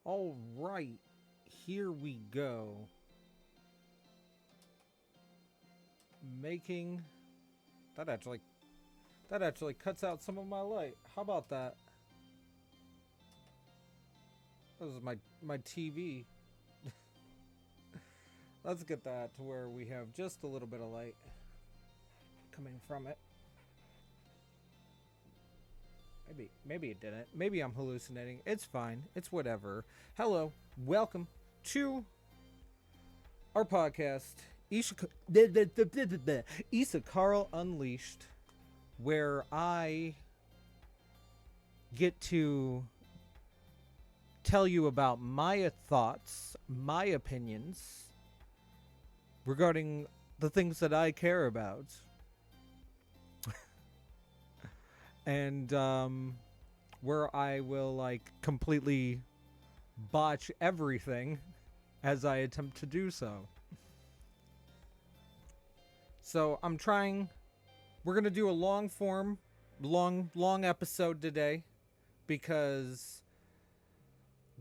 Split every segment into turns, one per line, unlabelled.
All right, here we go. Making that actually cuts out some of my light. How about that? This is my TV. Let's get that to where we have just a little bit of light coming from it. Maybe it didn't. Maybe I'm hallucinating. It's fine. It's whatever. Hello. Welcome to our podcast, Isekarl Unleashed, where I get to tell you about my thoughts, my opinions regarding the things that I care about. And where I will like completely botch everything as I attempt to do so. So I'm trying. We're gonna do a long episode today because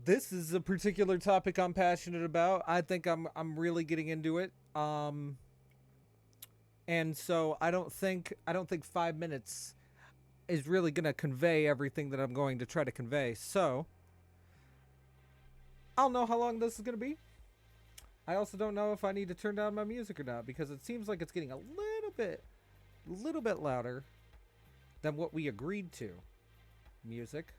this is a particular topic I'm passionate about. I think I'm really getting into it. And so I don't think 5 minutes is really going to convey everything that I'm going to try to convey. So, I'll know how long this is going to be. I also don't know if I need to turn down my music or not, because it seems like it's getting a little bit louder than what we agreed to. Music.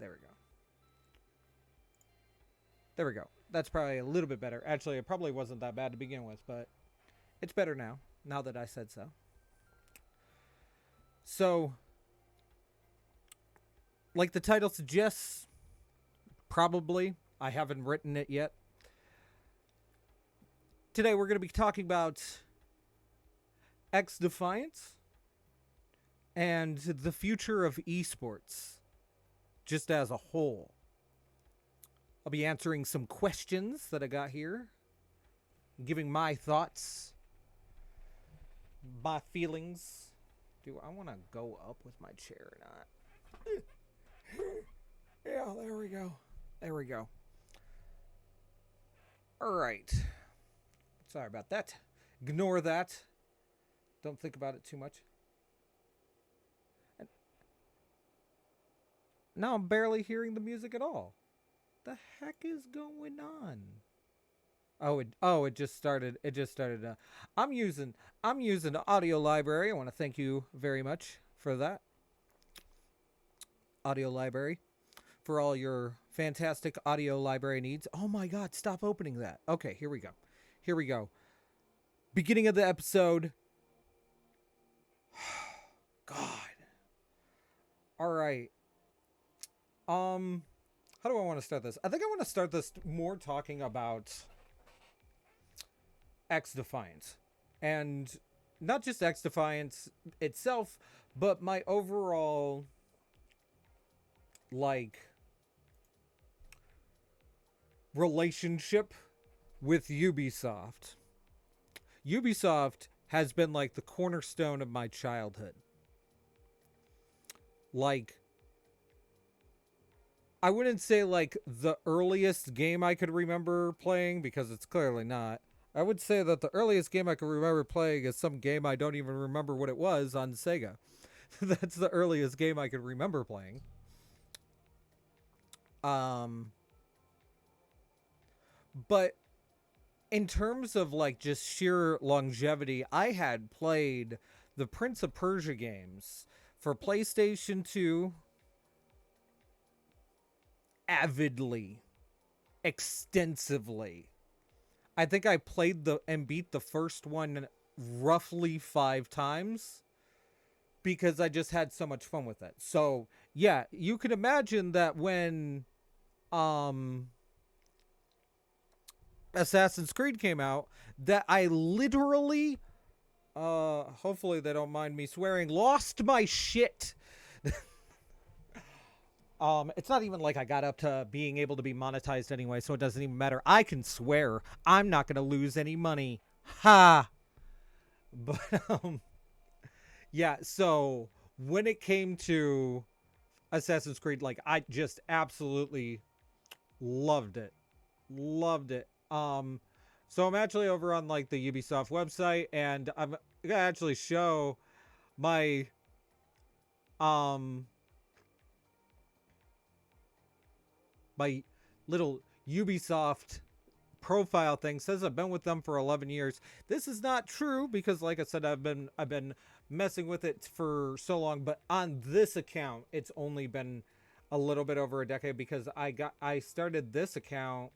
There we go. There we go. That's probably a little bit better. Actually, it probably wasn't that bad to begin with, but it's better now that I said so. So, like the title suggests, probably, I haven't written it yet. Today we're going to be talking about XDefiant and the future of esports, just as a whole. I'll be answering some questions that I got here, giving my thoughts, my feelings. Do I want to go up with my chair or not? Yeah, there we go. There we go. All right. Sorry about that. Ignore that. Don't think about it too much. Now I'm barely hearing the music at all. The heck is going on? It just started. I'm using the audio library. I want to thank you very much for that. Audio library for all your fantastic audio library needs. Oh my god, stop opening that. Okay, here we go. Beginning of the episode. God. All right. How do I want to start this? I think I want to start this more talking about XDefiant. And not just XDefiant itself, but my overall, like, relationship with Ubisoft. Ubisoft has been, like, the cornerstone of my childhood. Like, I wouldn't say like the earliest game I could remember playing, because it's clearly not. I would say that the earliest game I could remember playing is some game I don't even remember what it was on Sega. That's the earliest game I could remember playing. But in terms of like just sheer longevity, I had played the Prince of Persia games for PlayStation 2 avidly, extensively. I think I played and beat the first one roughly 5 times because I just had so much fun with it. So yeah, you can imagine that when Assassin's Creed came out, that I literally hopefully they don't mind me swearing, lost my shit. It's not even like I got up to being able to be monetized anyway, so it doesn't even matter. I can swear. I'm not going to lose any money. Ha! But, Yeah, so when it came to Assassin's Creed, like I just absolutely loved it. Loved it. So I'm actually over on like the Ubisoft website and I'm gonna actually show my um my little Ubisoft profile thing. Says I've been with them for 11 years. This is not true because like I said I've been messing with it for so long, but on this account it's only been a little bit over a decade because I started this account,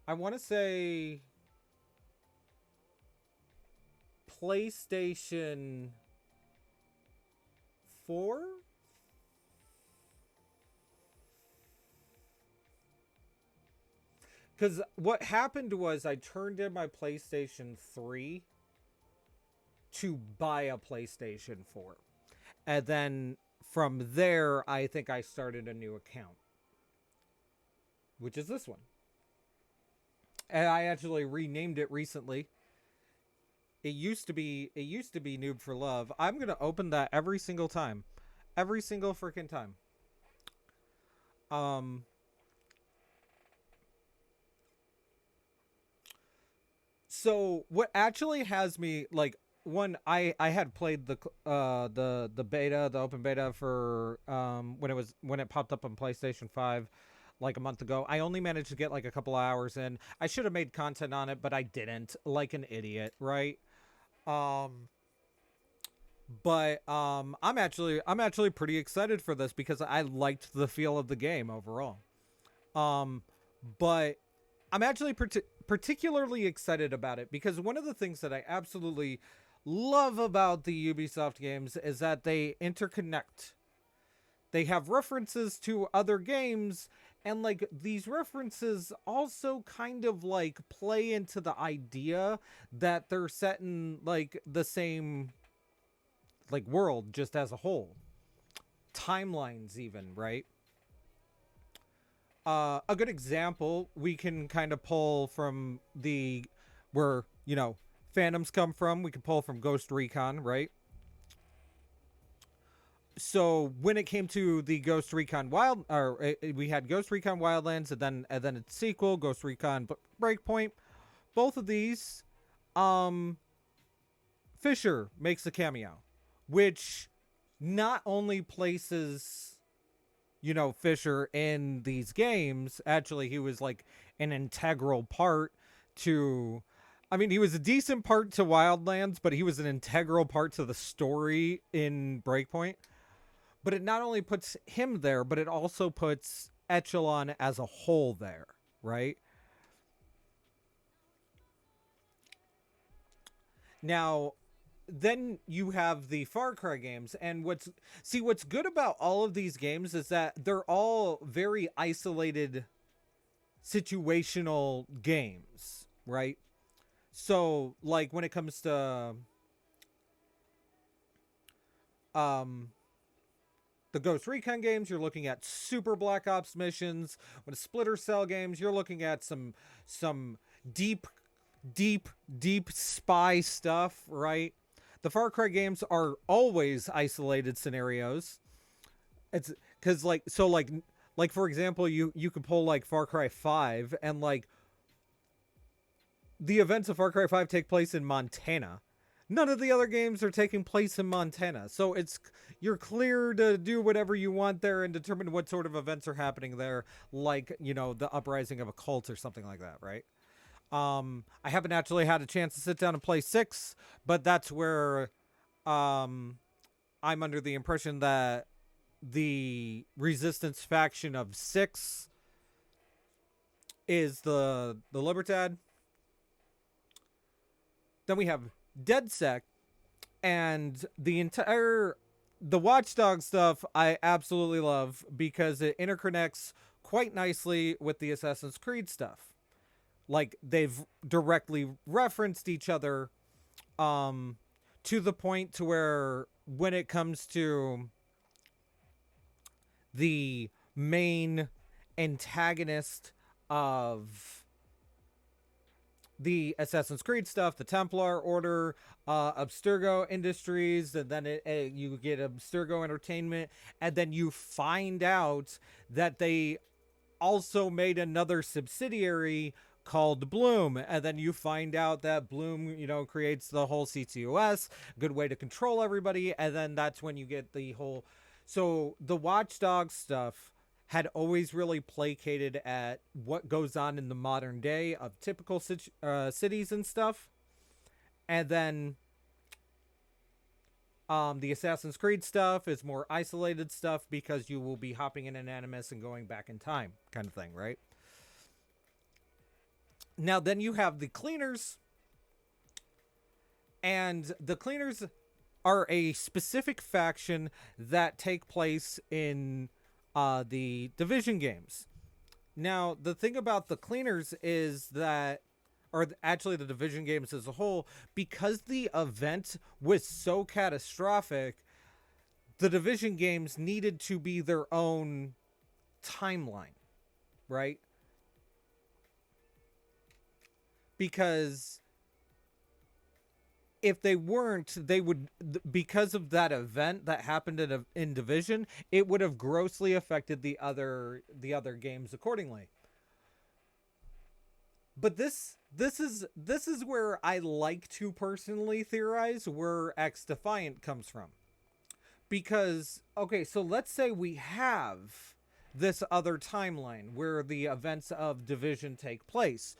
I want to say PlayStation 4. Because what happened was I turned in my PlayStation 3 to buy a PlayStation 4. And then from there, I think I started a new account, which is this one. And I actually renamed it recently. It used to be Noob for Love. I'm gonna open that every single time, every single freaking time. Um, so what actually has me like, one, I had played the beta, the open beta for when it popped up on PlayStation 5 like a month ago. I only managed to get like a couple hours in. I should have made content on it, but I didn't, like an idiot, right? Um but I'm actually pretty excited for this because I liked the feel of the game overall. Um but I'm actually particularly excited about it because one of the things that I absolutely love about the Ubisoft games is that they interconnect. They have references to other games, and like these references also kind of like play into the idea that they're set in like the same like world just as a whole. Timelines even, right? A good example we can kind of pull from the where phantoms come from. We can pull from Ghost Recon, right? So when it came to the Ghost Recon Wild, or we had Ghost Recon Wildlands, and then its sequel, Ghost Recon Breakpoint. Both of these, um, Fisher makes a cameo, which not only places Fisher in these games. Actually, he was like an integral part to. I mean, he was a decent part to Wildlands, but he was an integral part to the story in Breakpoint. But it not only puts him there, but it also puts Echelon as a whole there, right? Now, then you have the Far Cry games, and what's good about all of these games is that they're all very isolated situational games, right? So, like when it comes to um the Ghost Recon games, you're looking at super Black Ops missions. When it's Splinter Cell games, you're looking at some deep, deep, deep spy stuff, right? The Far Cry games are always isolated scenarios. It's because like for example, you could pull like Far Cry 5 and like the events of Far Cry 5 take place in Montana. None of the other games are taking place in Montana. So you're clear to do whatever you want there and determine what sort of events are happening there, like, the uprising of a cult or something like that, right? I haven't actually had a chance to sit down and play 6, but that's where um I'm under the impression that the resistance faction of 6 is the Libertad. Then we have DedSec, and the Watchdog stuff I absolutely love because it interconnects quite nicely with the Assassin's Creed stuff. Like they've directly referenced each other, um to the point to where when it comes to the main antagonist of the Assassin's Creed stuff, the Templar Order, Abstergo Industries, and then you get Abstergo Entertainment, and then you find out that they also made another subsidiary called Bloom, and then you find out that Bloom, creates the whole CTOS, good way to control everybody, and then that's when you get the whole. So the Watchdog stuff had always really placated at what goes on in the modern day of typical cities and stuff, and then the Assassin's Creed stuff is more isolated stuff because you will be hopping in an Animus and going back in time, kind of thing, right? Now, then you have the Cleaners, and the Cleaners are a specific faction that take place in the Division games. Now, the thing about the Cleaners is that, or actually the Division games as a whole, because the event was so catastrophic, the Division games needed to be their own timeline, right? Because if they weren't, they would, because of that event that happened in Division, it would have grossly affected the other games accordingly. But this is where I like to personally theorize where XDefiant comes from. Because, okay, so let's say we have this other timeline where the events of Division take place.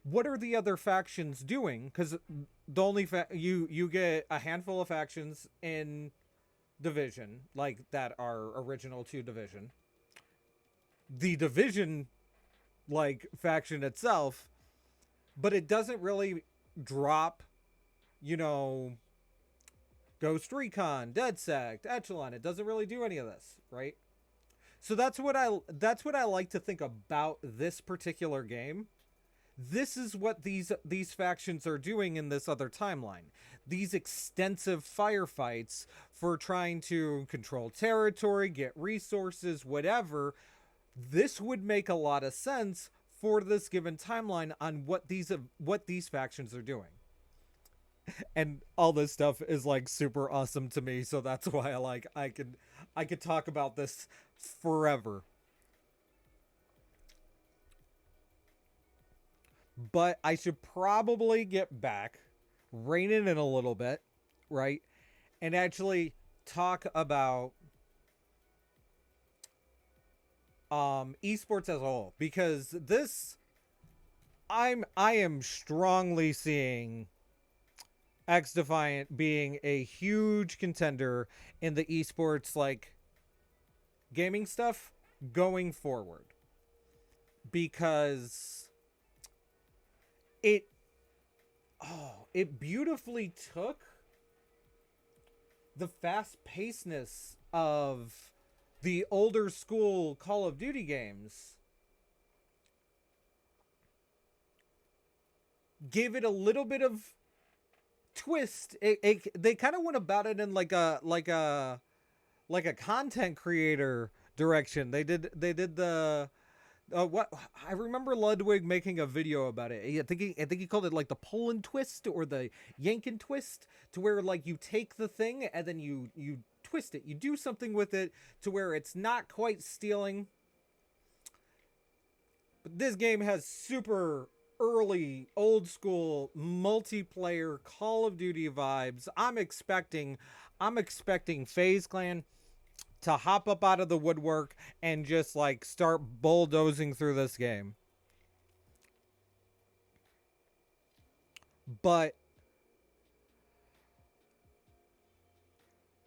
What are the other factions doing? Because the only you get a handful of factions in Division, like that are original to Division. The Division, like, faction itself, but it doesn't really drop, Ghost Recon, DedSec, Echelon. It doesn't really do any of this, right? So that's what I like to think about this particular game. This is what these factions are doing in this other timeline. These extensive firefights for trying to control territory, get resources, whatever. This would make a lot of sense for this given timeline on what these factions are doing. And all this stuff is like super awesome to me, so that's why I could talk about this forever. But I should probably get back, rein it in a little bit, right? And actually talk about esports as a whole, because I am strongly seeing XDefiant being a huge contender in the esports, like, gaming stuff going forward, because it beautifully took the fast-pacedness of the older school Call of Duty games, gave it a little bit of twist. They kind of went about it in like a content creator direction. They did the what I remember Ludwig making a video about it. I think he called it like the Poland twist or the Yankin twist, to where like you take the thing and then you twist it. You do something with it to where it's not quite stealing. But this game has super early old school multiplayer Call of Duty vibes. I'm expecting FaZe Clan to hop up out of the woodwork and just like start bulldozing through this game. But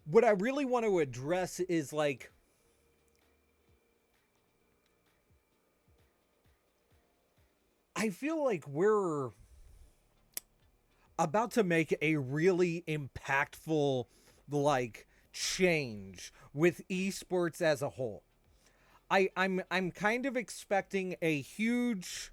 what I really want to address is, like, I feel like we're about to make a really impactful, like, change with esports as a whole. I'm kind of expecting a huge,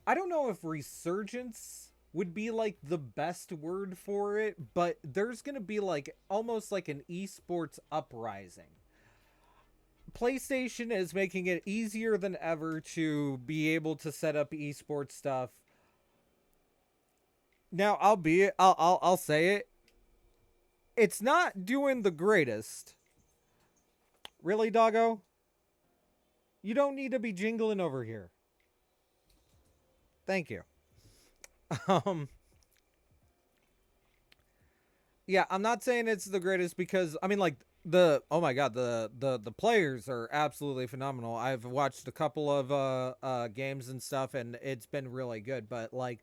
I don't know if resurgence would be like the best word for it, but there's going to be like almost like an esports uprising. PlayStation is making it easier than ever to be able to set up esports stuff. Now, I'll say it. It's not doing the greatest. Really, doggo? You don't need to be jingling over here. Thank you. Um yeah, I'm not saying it's the greatest because I mean like oh my god, the players are absolutely phenomenal. I've watched a couple of games and stuff and it's been really good, but like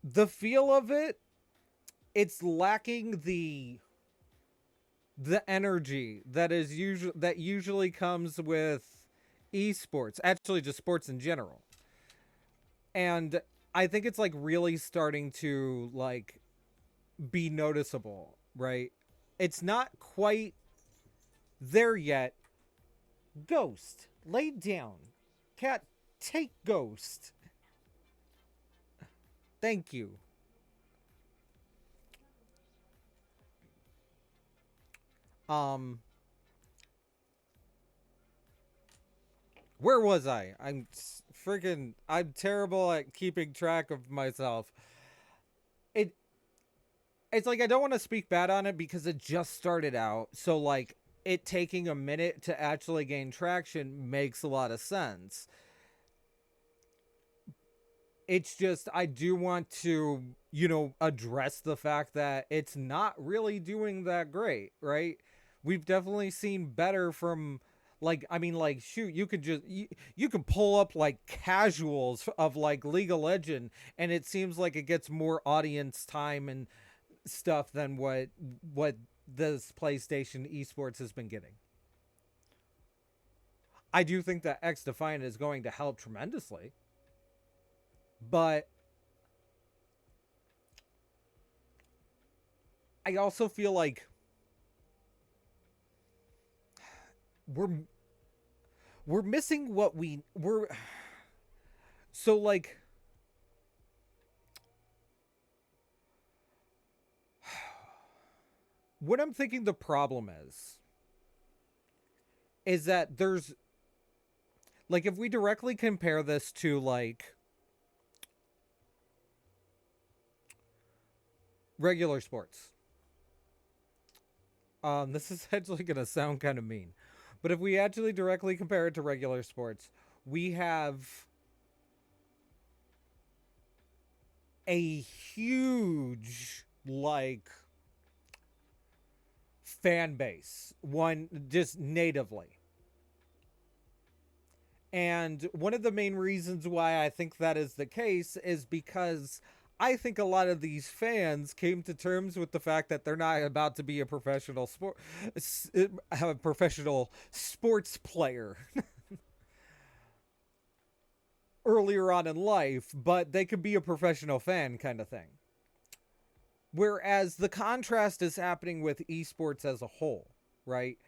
the feel of it, it's lacking the energy that usually comes with esports, actually just sports in general. And I think it's like really starting to like be noticeable, right? It's not quite there yet. Ghost, lay down. Cat, take Ghost. Thank you. Where was I? I'm terrible at keeping track of myself. It's like I don't want to speak bad on it because it just started out. So like it taking a minute to actually gain traction makes a lot of sense. It's just I do want to, address the fact that it's not really doing that great, right? We've definitely seen better from like I mean like shoot, you can pull up like casuals of like League of Legends and it seems like it gets more audience time and stuff than what this PlayStation Esports has been getting. I do think that XDefiant is going to help tremendously, but I also feel like we're missing we're so like what I'm thinking the problem is that there's like if we directly compare this to like regular sports. This is actually going to sound kind of mean. But if we actually directly compare it to regular sports, we have a huge like fan base, one just natively. And one of the main reasons why I think that is the case is because I think a lot of these fans came to terms with the fact that they're not about to be a professional sports player earlier on in life, but they could be a professional fan kind of thing. Whereas the contrast is happening with esports as a whole, right?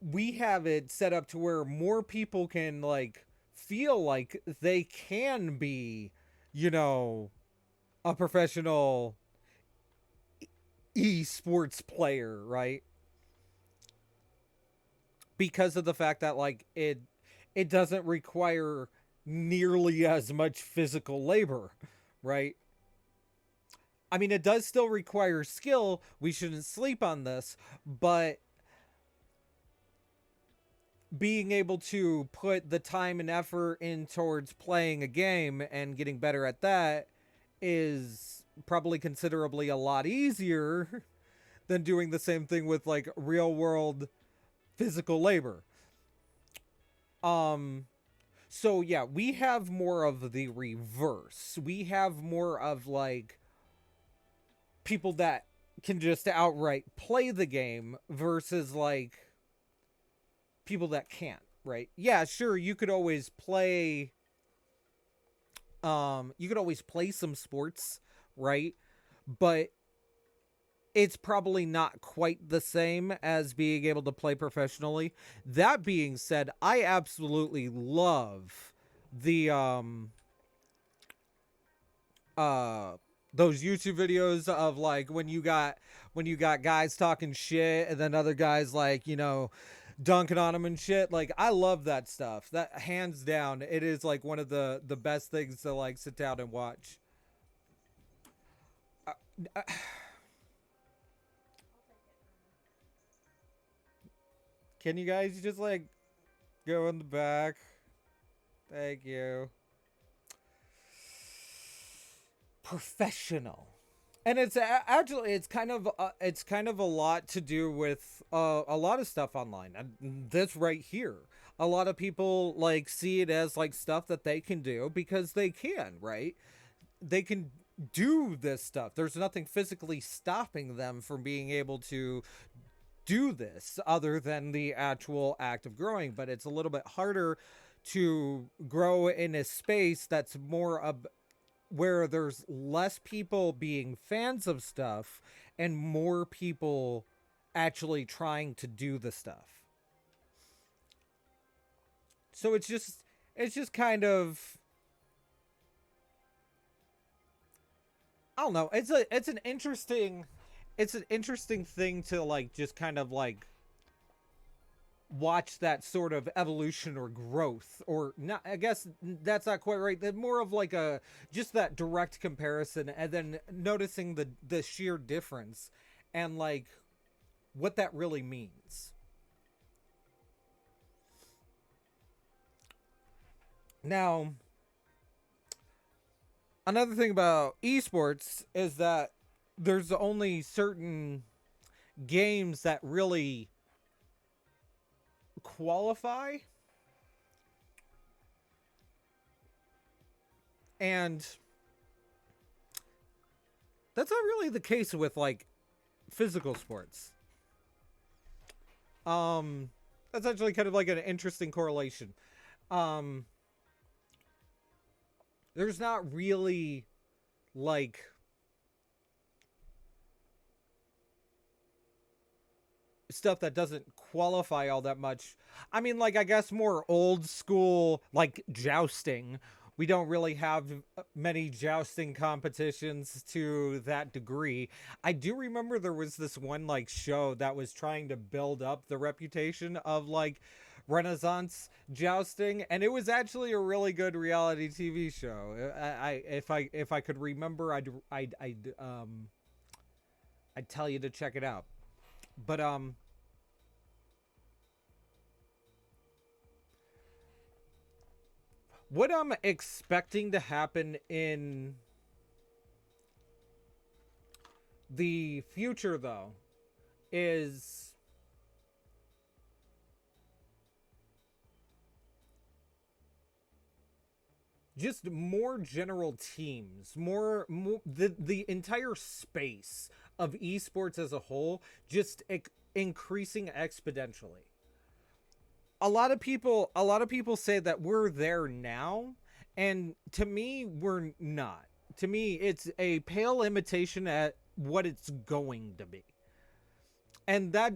We have it set up to where more people can like feel like they can be, a professional esports player, right? Because of the fact that like it doesn't require nearly as much physical labor, right? I mean, it does still require skill. We shouldn't sleep on this, but being able to put the time and effort in towards playing a game and getting better at that is probably considerably a lot easier than doing the same thing with like real world physical labor. So yeah, we have more of the reverse. We have more of like people that can just outright play the game versus like people that can't, right? Yeah, sure, you could always play some sports, right? But it's probably not quite the same as being able to play professionally. That being said, I absolutely love the uh those YouTube videos of like when you got guys talking shit and then other guys like, you know, dunking on them and shit. Like I love that stuff. That hands down, it is like one of the best things to like sit down and watch. Uh, uh, can you guys just like go in the back? Thank you. Professional. And actually it's kind of a lot to do with a lot of stuff online, and this right here, a lot of people like see it as like stuff that they can do because they can, right? They can do this stuff. There's nothing physically stopping them from being able to do this other than the actual act of growing, but it's a little bit harder to grow in a space that's more where there's less people being fans of stuff and more people actually trying to do the stuff. So it's just kind of, I don't know. It's an interesting thing to like just kind of like watch that sort of evolution or growth, or not. I guess that's not quite right. They're more of like a just that direct comparison and then noticing the sheer difference and like what that really means. Now, another thing about esports is that there's only certain games that really qualify, and that's not really the case with like physical sports. um that's actually kind of like an interesting correlation. um there's not really like stuff that doesn't qualify all that much. I mean, like, I guess more old school, like jousting. We don't really have many jousting competitions to that degree. I do remember there was this one, like, show that was trying to build up the reputation of, like, Renaissance jousting, and it was actually a really good reality TV show. If I could remember, I'd tell you to check it out. But what I'm expecting to happen in the future, though, is just more general teams, more the entire space of esports as a whole, just increasing exponentially. A lot of people say that we're there now, and to me we're not. To me it's a pale imitation at what it's going to be, and that,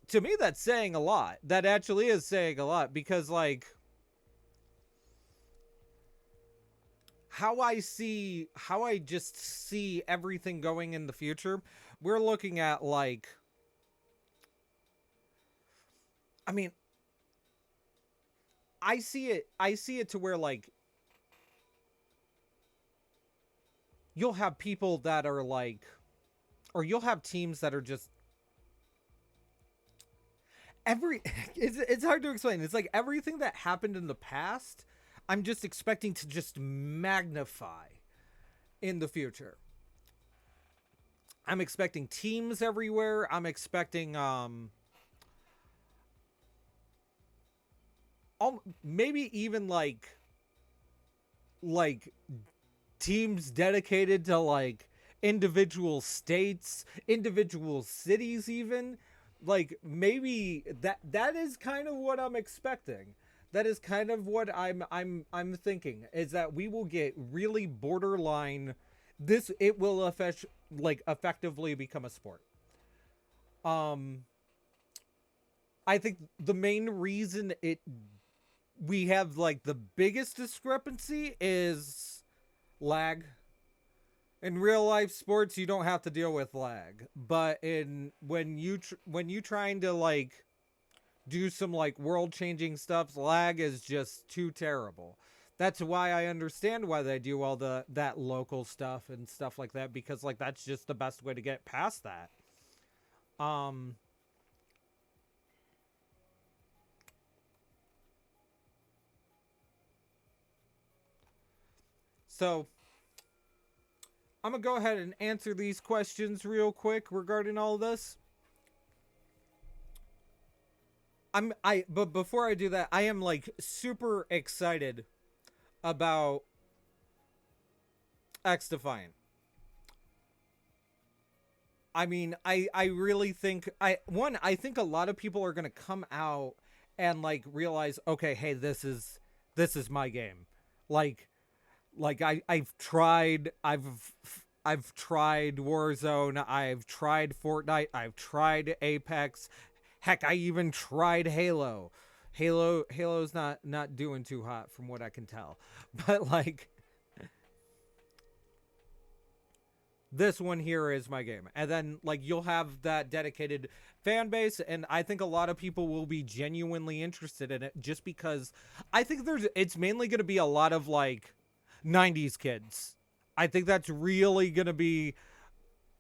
to me, that's saying a lot. That actually is saying a lot, because like how I just see everything going in the future, we're looking at like, I mean, I see it to where like you'll have people that are like, or you'll have teams that are just every it's hard to explain. It's like everything that happened in the past, I'm just expecting to just magnify in the future. I'm expecting teams everywhere. I'm expecting maybe even like teams dedicated to like individual states, individual cities, even like maybe that is kind of what I'm expecting. That is kind of what I'm thinking, is that we will get really borderline. This, it will affect, like, effectively become a sport. um I think the main reason it we have like the biggest discrepancy is lag. in real life sports you don't have to deal with lag, but in when you trying to like do some like world changing stuff, lag is just too terrible. That's why I understand why they do all that local stuff and stuff like that, because like that's just the best way to get past that. um so I'm gonna go ahead and answer these questions real quick regarding all this. But before I do that, I am like super excited about XDefiant. I mean, I really think I think a lot of people are gonna come out and like realize, okay, hey, this is my game. Like I've tried Warzone, I've tried Fortnite, I've tried Apex. Heck, I even tried Halo. Halo's not doing too hot from what I can tell. But like this one here is my game. And then like you'll have that dedicated fan base, and I think a lot of people will be genuinely interested in it just because I think it's mainly going to be a lot of like 90s kids. I think that's really going to be,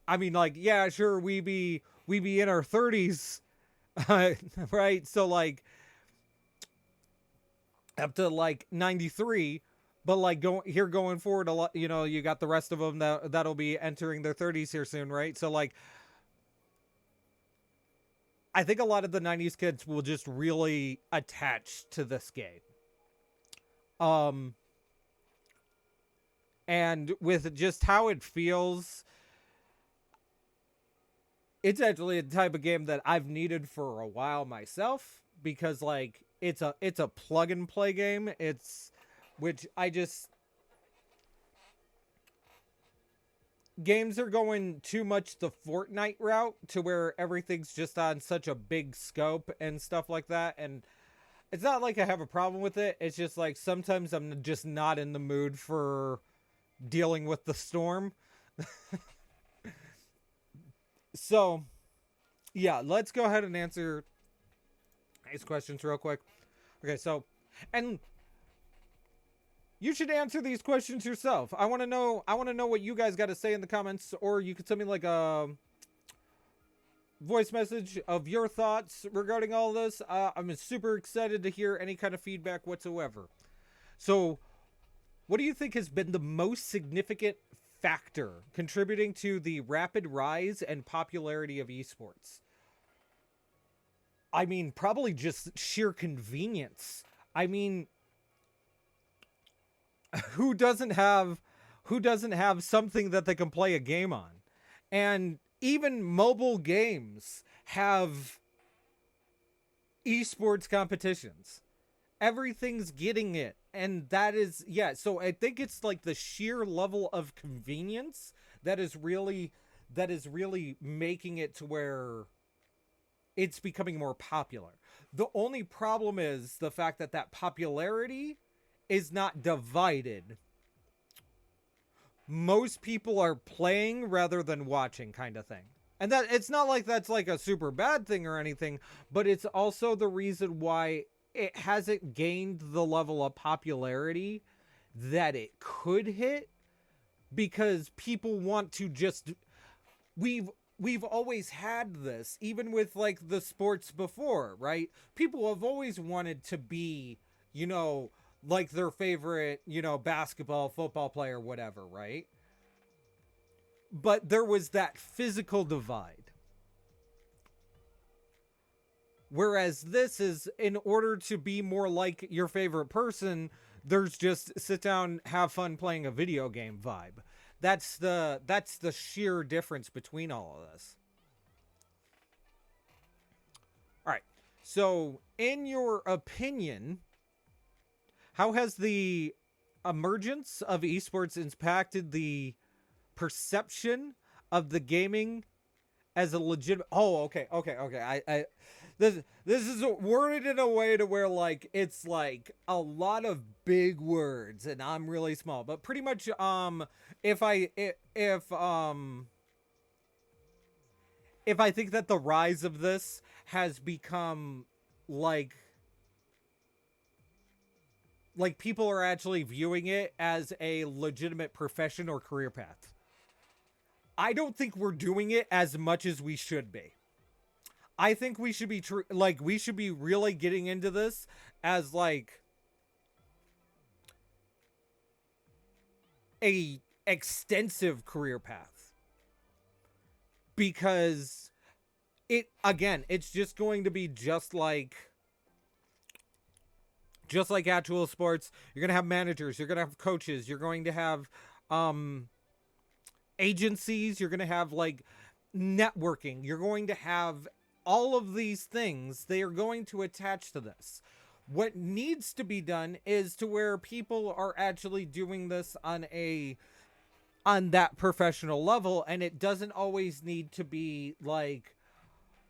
I mean like yeah, sure we be in our 30s. Right? So like up to like 93, but like going forward a lot, you know, you got the rest of them that'll be entering their 30s here soon, right? So like I think a lot of the 90s kids will just really attach to this game. um and with just how it feels, it's actually a type of game that I've needed for a while myself, because like it's a plug and play game. It's which I just games are going too much the Fortnite route to where everything's just on such a big scope and stuff like that. And it's not like I have a problem with it. It's just like sometimes I'm just not in the mood for dealing with the storm. So, yeah, let's go ahead and answer these questions real quick. Okay, so, and you should answer these questions yourself. I want to know what you guys got to say in the comments, or you could send me like a voice message of your thoughts regarding all this. I'm super excited to hear any kind of feedback whatsoever. So, what do you think has been the most significant factor contributing to the rapid rise and popularity of esports? I mean, probably just sheer convenience. I mean, who doesn't have something that they can play a game on? And even mobile games have esports competitions. Everything's getting it. And that is, yeah, so I think it's like the sheer level of convenience that is really making it to where it's becoming more popular. The only problem is the fact that that popularity is not divided. Most people are playing rather than watching, kind of thing. And that it's not like that's like a super bad thing or anything, but it's also the reason why it hasn't gained the level of popularity that it could hit, because people want to just we've always had this, even with like the sports before, right? People have always wanted to be, you know, like their favorite, you know, basketball, football player, whatever, right? But there was that physical divide. Whereas this is, in order to be more like your favorite person, there's just sit down, have fun playing a video game vibe. That's the sheer difference between all of this. All right. So, in your opinion, how has the emergence of esports impacted the perception of the gaming as a legitimate? Oh, okay. this is worded in a way to where like it's like a lot of big words and I'm really small, but pretty much if I if I think that the rise of this has become like people are actually viewing it as a legitimate profession or career path. I don't think we're doing it as much as we should be. I think we should be we should be really getting into this as like a extensive career path, because it's just going to be just like actual sports. You're going to have managers, you're going to have coaches, you're going to have agencies, you're going to have like networking, you're going to have all of these things. They are going to attach to this. What needs to be done is to where people are actually doing this on that professional level, and it doesn't always need to be like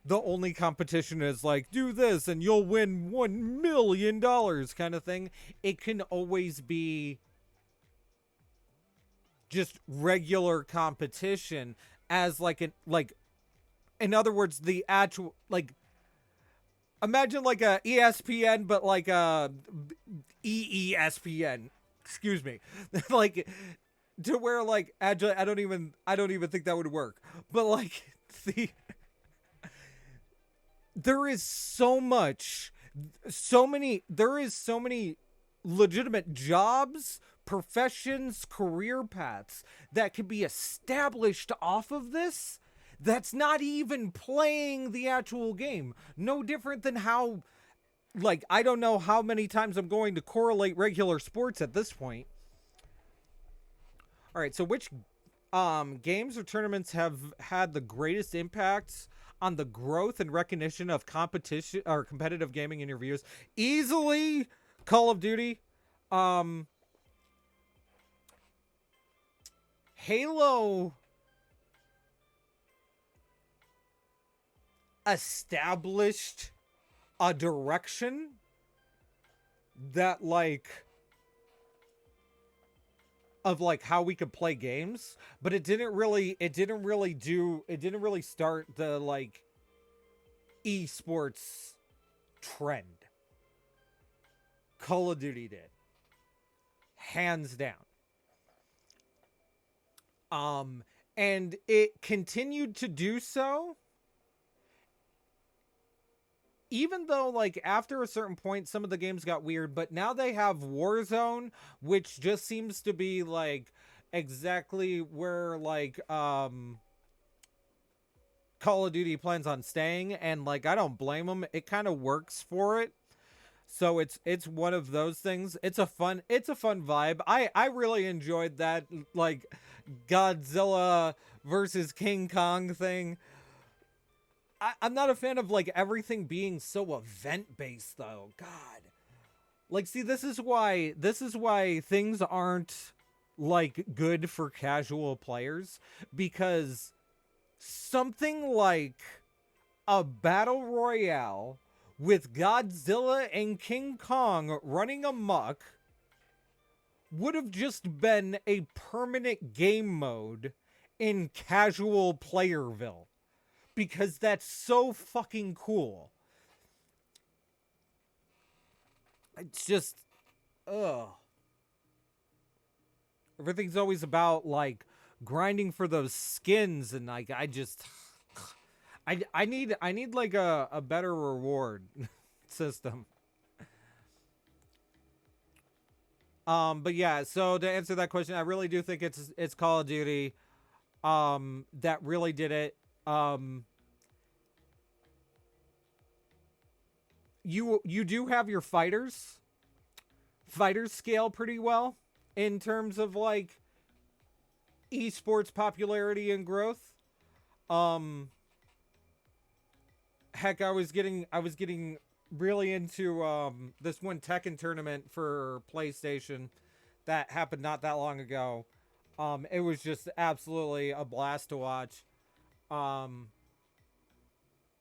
the only competition is like do this and you'll win $1 million kind of thing. It can always be just regular competition as like in other words, the actual like imagine like a ESPN but like a EESPN, excuse me. Like to where like actually I don't even think that would work. But like there is so many legitimate jobs, professions, career paths that can be established off of this, that's not even playing the actual game. No different than how, like, I don't know how many times I'm going to correlate regular sports at this point. All right, so which games or tournaments have had the greatest impacts on the growth and recognition of competition or competitive gaming in your views? Easily Call of Duty. Halo established a direction that like of like how we could play games, but it didn't really start the like esports trend. Call of Duty did, hands down. And it continued to do so, even though like after a certain point some of the games got weird. But now they have Warzone, which just seems to be like exactly where like Call of Duty plans on staying, and like I don't blame them. It kind of works for it. So it's one of those things. It's a fun vibe. I really enjoyed that like Godzilla versus King Kong thing. I'm not a fan of like everything being so event based though. God. Like see, this is why things aren't like good for casual players, because something like a battle royale with Godzilla and King Kong running amok would have just been a permanent game mode in casual Playerville, because that's so fucking cool. It's just, ugh. Everything's always about like grinding for those skins, and like I need like a better reward system. But yeah, so to answer that question, I really do think it's Call of Duty that really did it. You do have your fighters scale pretty well in terms of like esports popularity and growth. Heck, I was getting really into this one Tekken tournament for PlayStation that happened not that long ago. It was just absolutely a blast to watch.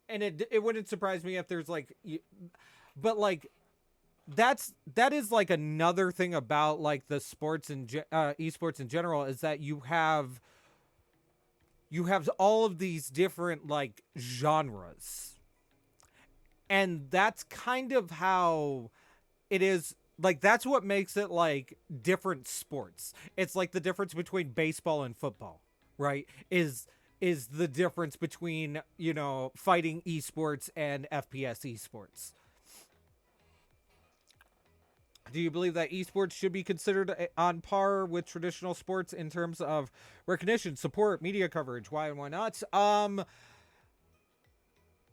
and it wouldn't surprise me if there's like, but like that is like another thing about like the sports and esports in general is that you have all of these different like genres, and that's kind of how it is. Like that's what makes it like different sports. It's like the difference between baseball and football, right? Is the difference between, you know, fighting esports and FPS esports. Do you believe that esports should be considered on par with traditional sports in terms of recognition, support, media coverage? Why and why not?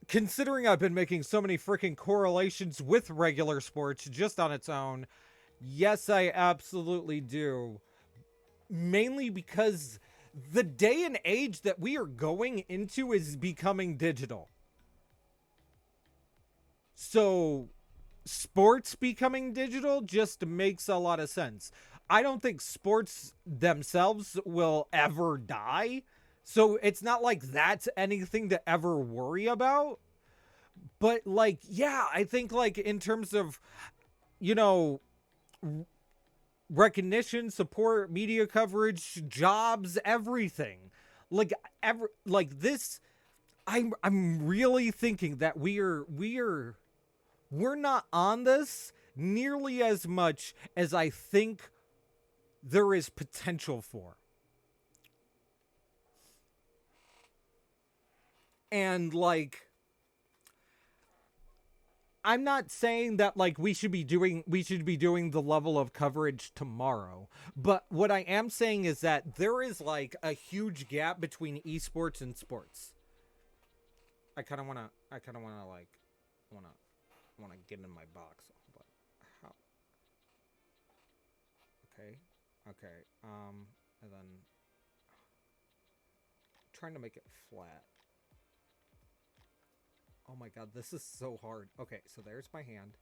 Considering I've been making so many freaking correlations with regular sports just on its own, yes, I absolutely do. Mainly because the day and age that we are going into is becoming digital. So sports becoming digital just makes a lot of sense. I don't think sports themselves will ever die. So it's not like that's anything to ever worry about. But like, yeah, I think like in terms of, you know, recognition, support, media coverage, jobs, everything. Like this I'm really thinking that we're not on this nearly as much as I think there is potential for. And like I'm not saying that like we should be doing the level of coverage tomorrow, but what I am saying is that there is like a huge gap between esports and sports. I kind of want to like want to get in my box. But how? Okay. Okay. And then trying to make it flat. Oh my god, this is so hard. Okay, so there's my hand.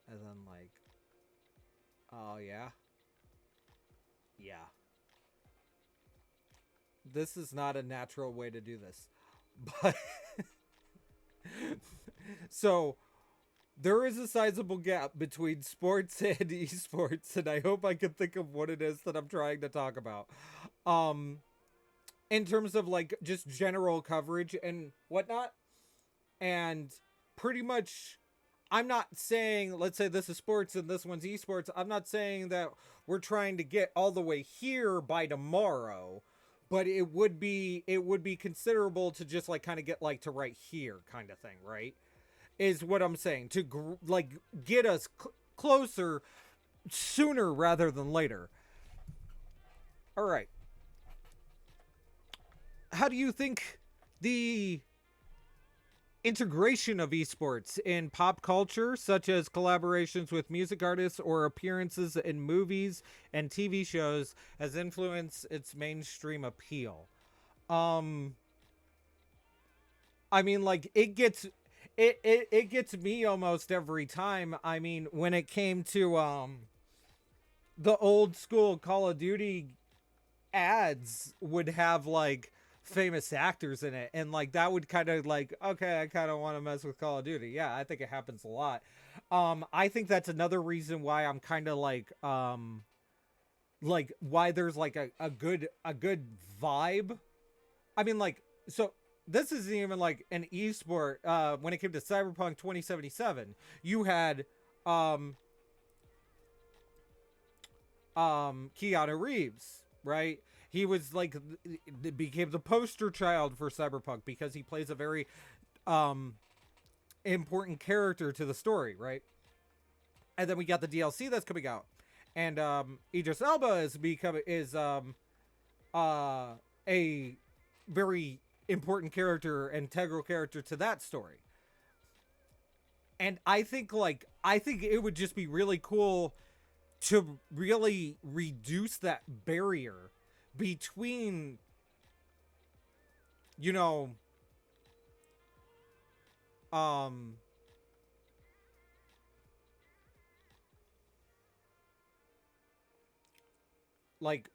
And then like, oh yeah. Yeah. This is not a natural way to do this. But so there is a sizable gap between sports and esports, and I hope I can think of what it is that I'm trying to talk about. Um in terms of like just general coverage and whatnot. And pretty much I'm not saying, let's say this is sports and this one's esports. I'm not saying that we're trying to get all the way here by tomorrow, but it would be considerable to just like kind of get like to right here kind of thing, right? Is what I'm saying to like get us closer sooner rather than later. All right. How do you think the integration of esports in pop culture, such as collaborations with music artists or appearances in movies and TV shows, has influenced its mainstream appeal? Um, I mean, like it gets me almost every time. I mean, when it came to the old school Call of Duty ads would have like famous actors in it, and like that would kind of like, okay, I kind of want to mess with Call of Duty. Yeah, I think it happens a lot. I think that's another reason why I'm kind of like why there's like a good vibe. I mean, like, so this isn't even like an esport. When it came to Cyberpunk 2077, you had um Keanu Reeves, right? He was like became the poster child for Cyberpunk because he plays a very um important character to the story, right? And then we got the DLC that's coming out, and Idris Elba is becoming is uh a very important character, integral character to that story. And I think it would just be really cool to really reduce that barrier between, you know, um like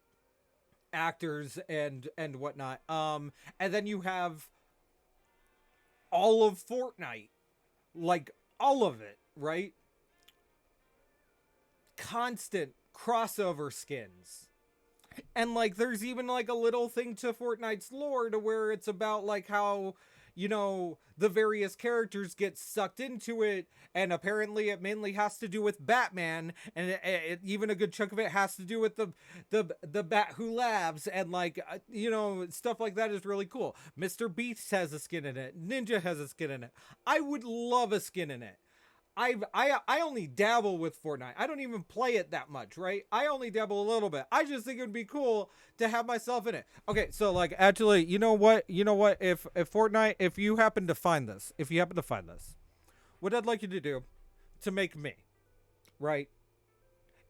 actors and whatnot. And then you have all of Fortnite, like all of it, right? Constant crossover skins. And like there's even like a little thing to Fortnite's lore to where it's about like how, you know, the various characters get sucked into it, and apparently it mainly has to do with Batman, and even a good chunk of it has to do with the Bat Who Laughs, and like you know, stuff like that is really cool. Mr. Beast has a skin in it. Ninja has a skin in it. I would love a skin in it. I only dabble with Fortnite. I don't even play it that much, right? I only dabble a little bit. I just think it would be cool to have myself in it. Okay, so like actually, you know what? If Fortnite, if you happen to find this, what I'd like you to do to make me, right?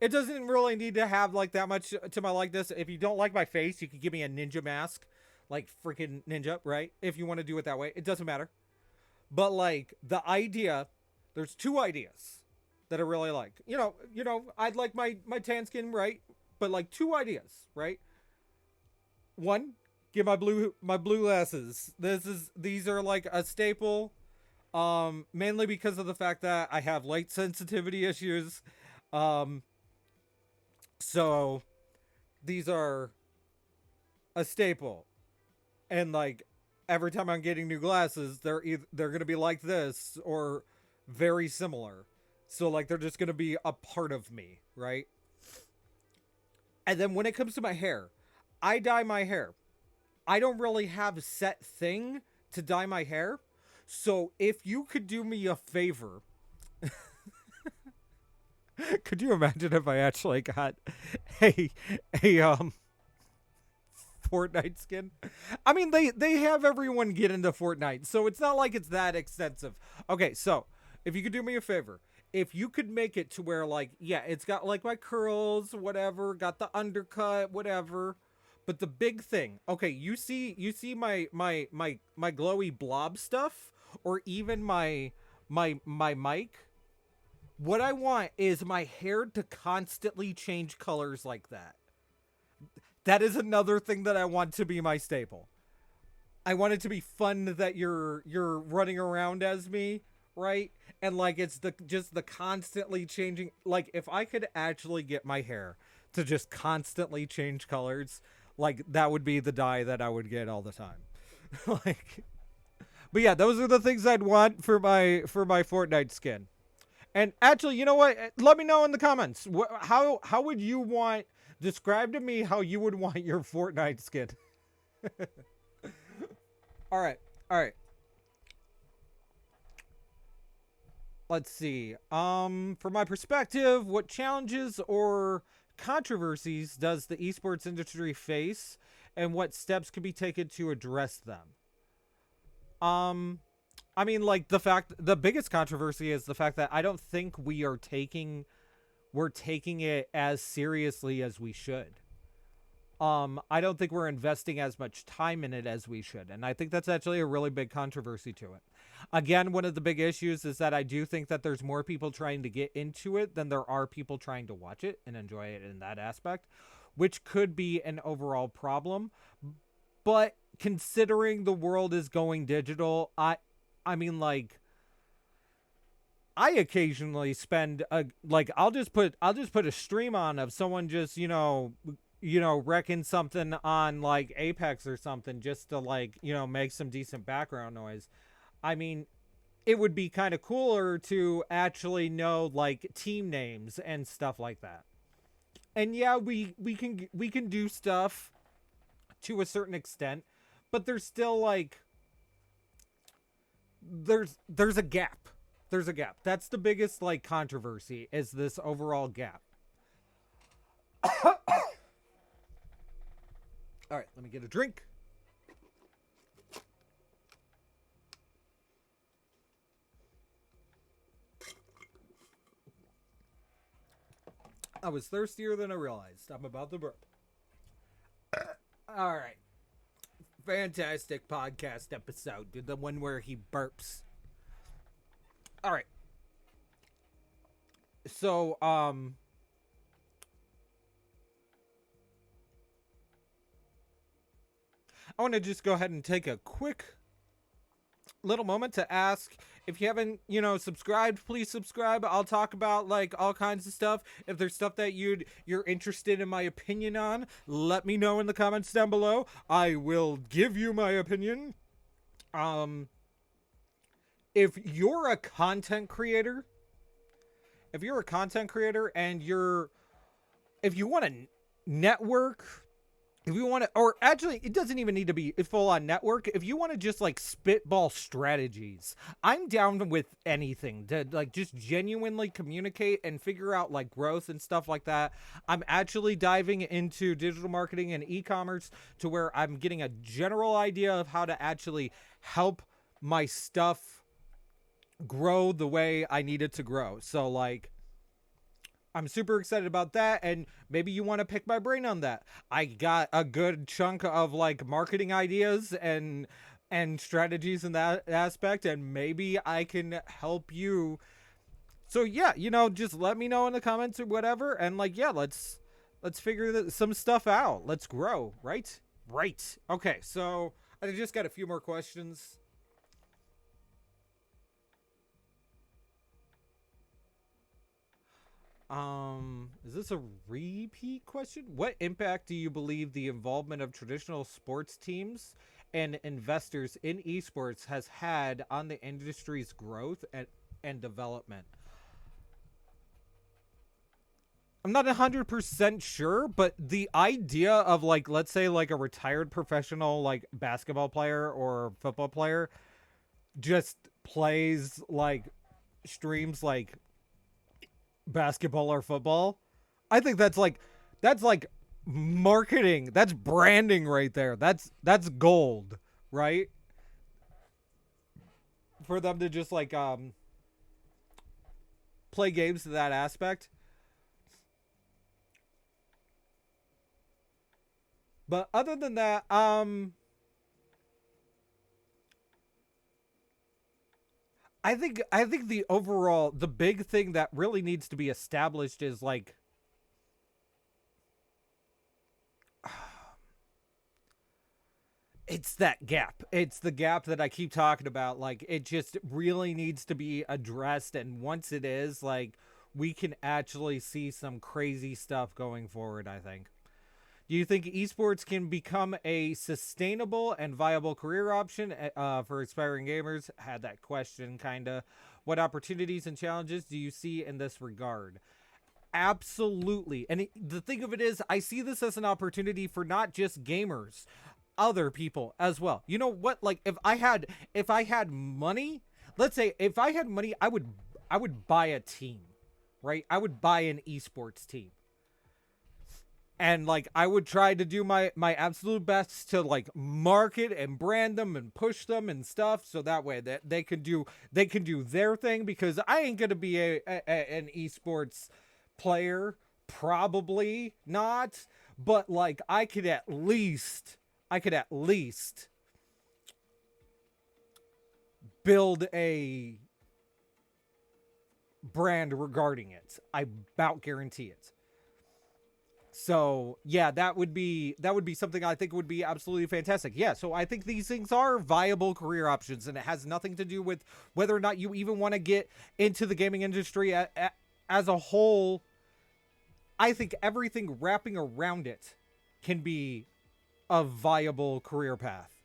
It doesn't really need to have like that much to my likeness. If you don't like my face, you can give me a ninja mask, like freaking ninja, right? If you want to do it that way, it doesn't matter. But like the idea, there's two ideas that I really like. I'd like my tan skin, right? But like two ideas, right? One, get my blue glasses. These are like a staple. Mainly because of the fact that I have light sensitivity issues. Um, so these are a staple. And like every time I'm getting new glasses, they're gonna be like this or very similar. So like they're just gonna be a part of me, right? And then when it comes to my hair, I dye my hair. I don't really have a set thing to dye my hair. So if you could do me a favor, could you imagine if I actually got a a Fortnite skin? I mean, they have everyone get into Fortnite, so it's not like it's that extensive. Okay, so if you could do me a favor, if you could make it to where like, yeah, it's got like my curls, whatever, got the undercut, whatever. But the big thing, okay, you see my glowy blob stuff, or even my mic. What I want is my hair to constantly change colors like that. That is another thing that I want to be my staple. I want it to be fun that you're running around as me, right? And like it's the constantly changing, like if I could actually get my hair to just constantly change colors, like that would be the dye that I would get all the time. Like, but yeah, those are the things I'd want for my Fortnite skin. And actually, you know what? Let me know in the comments. How would you want, describe to me how you would want your Fortnite skin. All right. All right. Let's see. From my perspective, what challenges or controversies does the esports industry face, and what steps could be taken to address them? Um, I mean, like the biggest controversy is the fact that I don't think we're taking it as seriously as we should. I don't think we're investing as much time in it as we should. And I think that's actually a really big controversy to it. Again, one of the big issues is that I do think that there's more people trying to get into it than there are people trying to watch it and enjoy it in that aspect, which could be an overall problem. But considering the world is going digital, I mean like I occasionally spend a like I'll just put a stream on of someone just, wrecking something on like Apex or something just to like, make some decent background noise. I mean, it would be kind of cooler to actually know like team names and stuff like that. And yeah, we can do stuff to a certain extent, but there's still like there's a gap. There's a gap. That's the biggest like controversy, is this overall gap. All right, let me get a drink. I was thirstier than I realized. I'm about to burp. All right. Fantastic podcast episode. The one where he burps. All right. So, I want to just go ahead and take a quick little moment to ask, if you haven't, subscribed, please subscribe. I'll talk about like all kinds of stuff. If there's stuff that you're interested in my opinion on, let me know in the comments down below. I will give you my opinion. Um if you're a content creator, and if you want to network, if you want to, or actually, it doesn't even need to be full on network. If you want to just like spitball strategies, I'm down with anything to like just genuinely communicate and figure out like growth and stuff like that. I'm actually diving into digital marketing and e-commerce to where I'm getting a general idea of how to actually help my stuff grow the way I need it to grow. So like, I'm super excited about that, and maybe you want to pick my brain on that. I got a good chunk of like marketing ideas and strategies in that aspect, and maybe I can help you. So yeah, just let me know in the comments or whatever, and like yeah, let's figure some stuff out. Let's grow, right? Right. Okay, so I just got a few more questions. Is this a repeat question? What impact do you believe the involvement of traditional sports teams and investors in esports has had on the industry's growth and development? I'm not 100% sure, but the idea of like, let's say like a retired professional like basketball player or football player just plays like streams like basketball or football, I think that's like marketing, that's branding right there. That's gold, right? For them to just like play games to that aspect. But other than that, I think the big thing that really needs to be established is like it's that gap. It's the gap that I keep talking about. Like it just really needs to be addressed, and once it is, like we can actually see some crazy stuff going forward, I think. Do you think esports can become a sustainable and viable career option for aspiring gamers? Had that question kind of. What opportunities and challenges do you see in this regard? Absolutely. And the thing of it is, I see this as an opportunity for not just gamers, other people as well. You know what? Like if I had money, let's say if I had money, I would buy a team, right? I would buy an esports team. And like I would try to do my absolute best to like market and brand them and push them and stuff, so that way that they can do their thing, because I ain't gonna be an esports player, probably not, but like I could at least build a brand regarding it. I about guarantee it. So yeah, that would be something I think would be absolutely fantastic. Yeah, so I think these things are viable career options, and it has nothing to do with whether or not you even want to get into the gaming industry as a whole. I think everything wrapping around it can be a viable career path.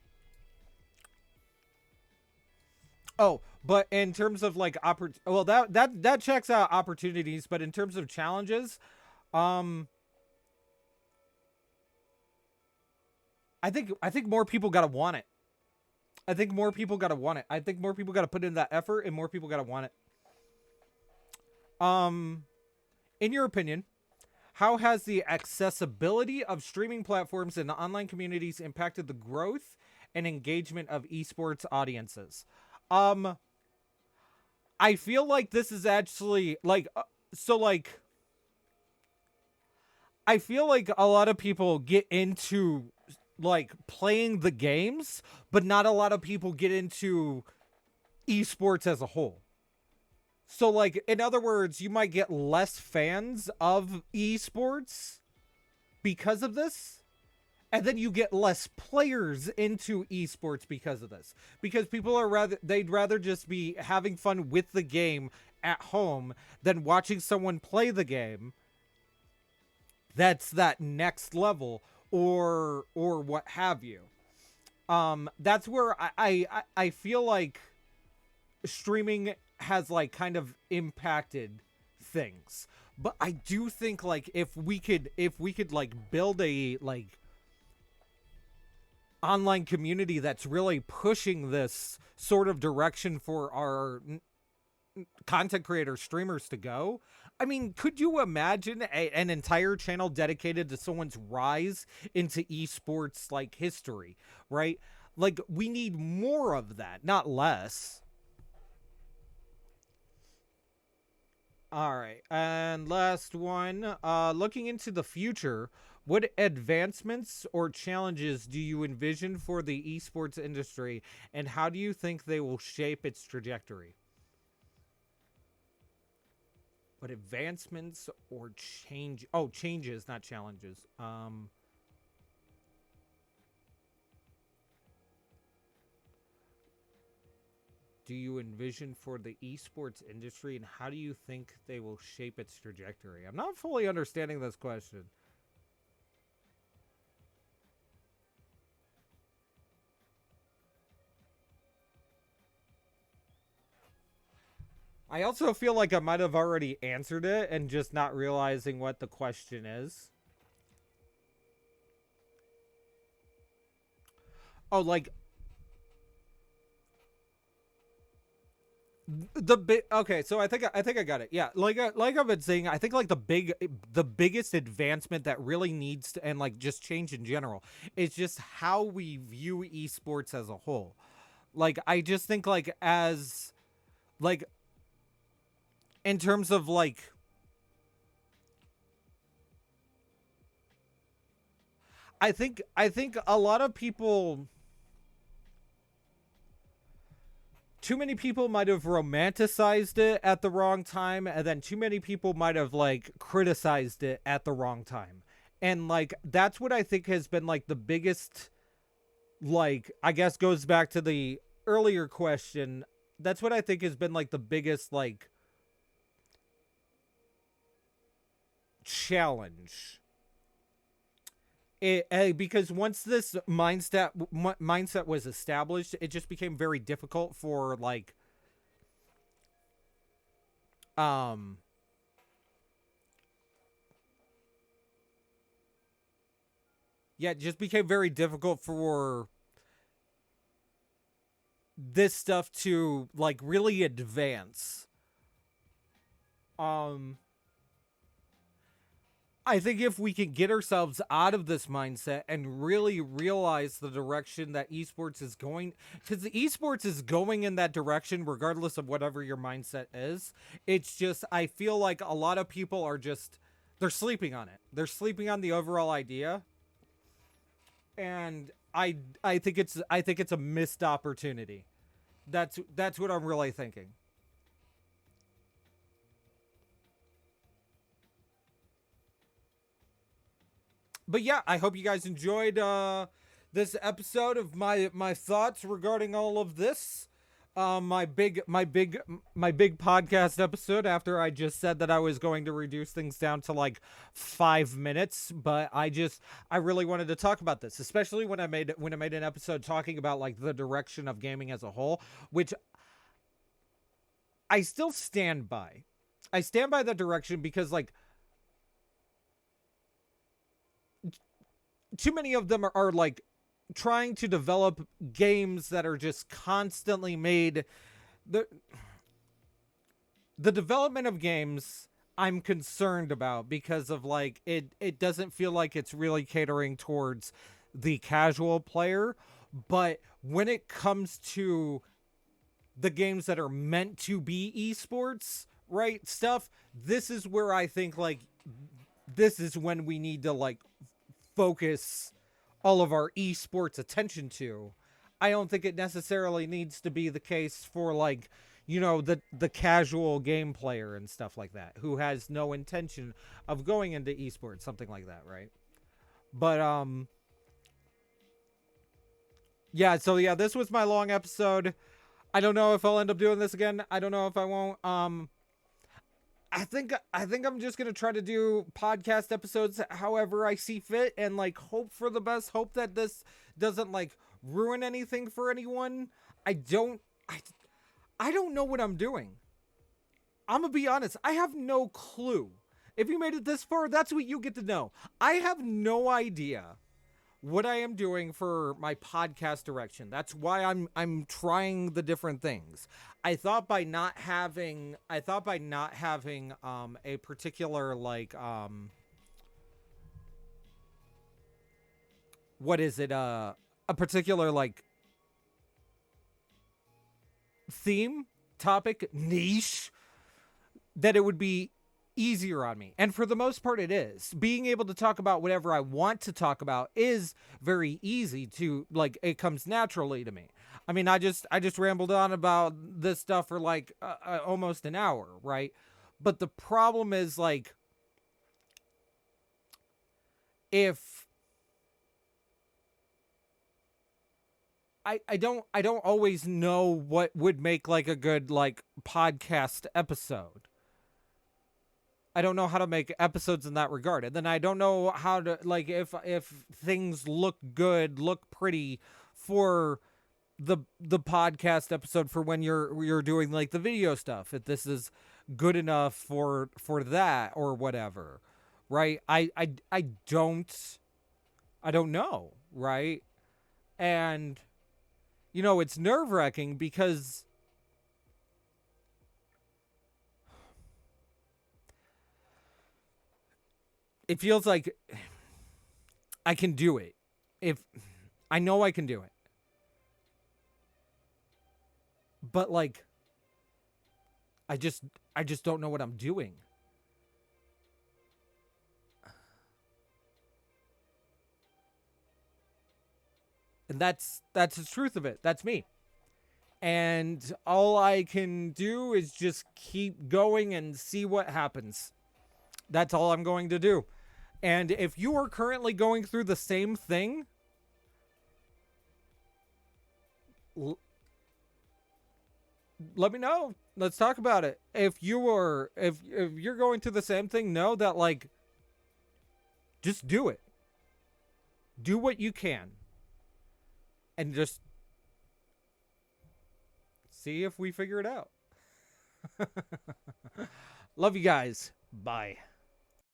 Oh, but in terms of like that checks out opportunities, but in terms of challenges, um I think more people gotta want it. I think more people gotta want it. I think more people gotta put in that effort, and more people gotta want it. In your opinion, how has the accessibility of streaming platforms and online communities impacted the growth and engagement of esports audiences? I feel like this is actually like I feel like a lot of people get into like playing the games, but not a lot of people get into esports as a whole. So like in other words, you might get less fans of esports because of this. and then you get less players into esports because of this, because people are they'd rather just be having fun with the game at home than watching someone play the game that's that next level, or what have you. That's where I feel like streaming has like kind of impacted things. But I do think like if we could like build a like online community that's really pushing this sort of direction for our content creator streamers to go. I mean, could you imagine an entire channel dedicated to someone's rise into esports like history, right? Like, we need more of that, not less. All right, and last one. Looking into the future, what advancements or challenges do you envision for the esports industry, and how do you think they will shape its trajectory? What advancements or change? Oh, changes, not challenges. Do you envision for the esports industry, and how do you think they will shape its trajectory? I'm not fully understanding this question. I also feel like I might have already answered it and just not realizing what the question is. Oh, like the big. Okay, so I think I got it. Yeah, like I've been saying, I think like the biggest advancement that really needs to, and like just change in general, is just how we view esports as a whole. Like, I just think like as like in terms of like, I think a lot of people, too many people might have romanticized it at the wrong time, and then too many people might have like criticized it at the wrong time. And like that's what I think has been like the biggest, like, I guess goes back to the earlier question. That's what I think has been like the biggest like challenge. Because once this mindset was established, it just became very difficult for like um yeah, it just became very difficult for this stuff to like really advance. Um I think if we can get ourselves out of this mindset and really realize the direction that esports is going, because the esports is going in that direction regardless of whatever your mindset is. It's just, I feel like a lot of people are just, they're sleeping on it. They're sleeping on the overall idea. And I think it's a missed opportunity. That's what I'm really thinking. But yeah, I hope you guys enjoyed this episode of my thoughts regarding all of this. My big podcast episode after I just said that I was going to reduce things down to like 5 minutes, but I really wanted to talk about this, especially when I made an episode talking about like the direction of gaming as a whole, which I still stand by. I stand by that direction because like too many of them are like trying to develop games that are just constantly made. The the development of games I'm concerned about because of like it doesn't feel like it's really catering towards the casual player. But when it comes to the games that are meant to be esports, right, stuff, this is where I think like this is when we need to like focus all of our esports attention to. I don't think it necessarily needs to be the case for like, the casual game player and stuff like that who has no intention of going into esports, something like that, right? But Yeah, so yeah, this was my long episode. I don't know if I'll end up doing this again. I don't know if I won't. I think I'm just gonna try to do podcast episodes however I see fit, and like hope for the best. Hope that this doesn't like ruin anything for anyone. I don't. I don't know what I'm doing. I'm gonna be honest. I have no clue. If you made it this far, that's what you get to know. I have no idea what I am doing for my podcast direction. That's why I'm trying the different things. I thought by not having a particular like what is it a particular like theme, topic, niche, that it would be easier on me. And for the most part it is. Being able to talk about whatever I want to talk about is very easy to like, it comes naturally to me. I mean, I just rambled on about this stuff for like almost an hour, right? But the problem is like, if I don't always know what would make like a good like podcast episode. I don't know how to make episodes in that regard. And then I don't know how to like, if things look good, look pretty for the podcast episode for when you're doing like the video stuff. If this is good enough for that or whatever. Right? I don't know, right? And you know, it's nerve-wracking because it feels like I can do it. If I know I can do it. But like, I just don't know what I'm doing. And that's the truth of it. That's me. And all I can do is just keep going and see what happens. That's all I'm going to do. And if you are currently going through the same thing, let me know. Let's talk about it. If you're going through the same thing, know that like, just do it. Do what you can. And just see if we figure it out. Love you guys. Bye.